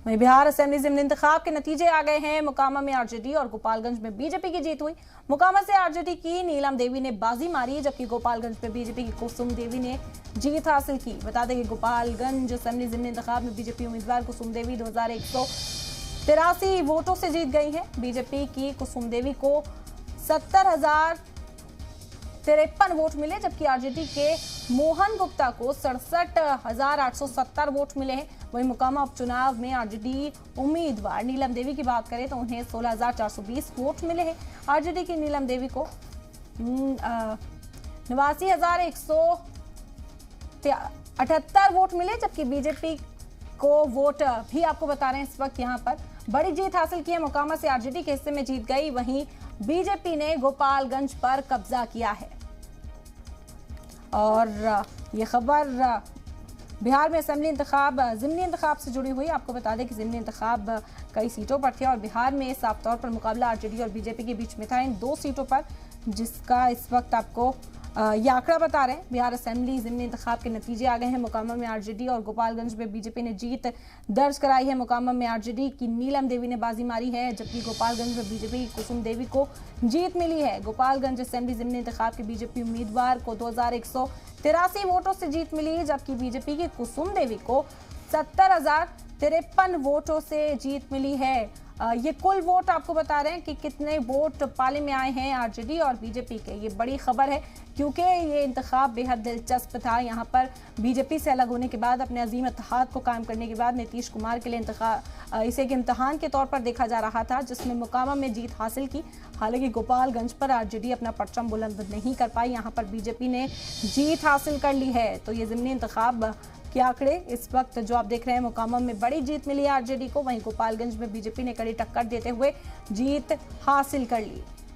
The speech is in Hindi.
वहीं बिहार असेंबली ज़िमनी इंतखाब के नतीजे आ गए हैं। मोकामा में आरजेडी और गोपालगंज में बीजेपी की जीत हुई। मोकामा से आरजेडी की नीलम देवी ने बाजी मारी, जबकि गोपालगंज में बीजेपी की कुसुम देवी ने जीत हासिल की। बता दें कि गोपालगंज असेंबली ज़िमनी इंतखाब में बीजेपी उम्मीदवार कुसुम देवी 2183 वोटों से जीत गई है। बीजेपी की कुसुम देवी को 70,053 वोट मिले, जबकि आरजेडी के मोहन गुप्ता को 67,870 वोट मिले हैं। वहीं मोकामा उपचुनाव में आरजेडी उम्मीदवार नीलम देवी की बात करें तो उन्हें 16,420 वोट मिले हैं। आरजेडी की नीलम देवी को 89,178 वोट मिले, जबकि बीजेपी को वोट भी आपको बता रहे हैं इस वक्त यहाँ पर बड़ी जीत हासिल की है। मोकामा से आरजेडी के हिस्से में जीत गई, वहीं बीजेपी ने गोपालगंज पर कब्जा किया है। और ये खबर बिहार में असेंबली इंतखाब ज़िमनी इंतखाब से जुड़ी हुई। आपको बता दें कि ज़िमनी इंतखाब कई सीटों पर थे और बिहार में साफ तौर पर मुकाबला आरजेडी और बीजेपी के बीच में था इन 2 सीटों पर, जिसका इस वक्त आपको ये आंकड़ा बता रहे हैं। बिहार असेंबली ज़िमनी इंतखाब के नतीजे आ गए हैं। मोकामा में आरजेडी और गोपालगंज में बीजेपी ने जीत दर्ज कराई है। मोकामा में आरजेडी की नीलम देवी ने बाजी मारी है, जबकि गोपालगंज में बीजेपी की कुसुम देवी को जीत मिली है। गोपालगंज असेंबली ज़िमनी इंतखाब के बीजेपी उम्मीदवार को 2183 वोटों से जीत मिली, जबकि बीजेपी की कुसुम देवी को 70,053 वोटों से जीत मिली है। ये कुल वोट आपको बता रहे हैं कि कितने वोट पाले में आए हैं आरजेडी और बीजेपी के। ये बड़ी खबर है क्योंकि ये इंतखाब बेहद दिलचस्प था। यहाँ पर बीजेपी से अलग होने के बाद, अपने अजीम इत्तेहाद को कायम करने के बाद नीतीश कुमार के लिए इसे एक इम्तहान के तौर पर देखा जा रहा था, जिसमें मोकामा में जीत हासिल की। हालांकि गोपालगंज पर आरजेडी अपना परचम बुलंद नहीं कर पाई, यहाँ पर बीजेपी ने जीत हासिल कर ली है। तो ये ज़िमनी इंतखाब के आंकड़े इस वक्त जो आप देख रहे हैं, मोकामा में बड़ी जीत मिली है आरजेडी को, वहीं गोपालगंज में बीजेपी ने कड़ी टक्कर देते हुए जीत हासिल कर ली।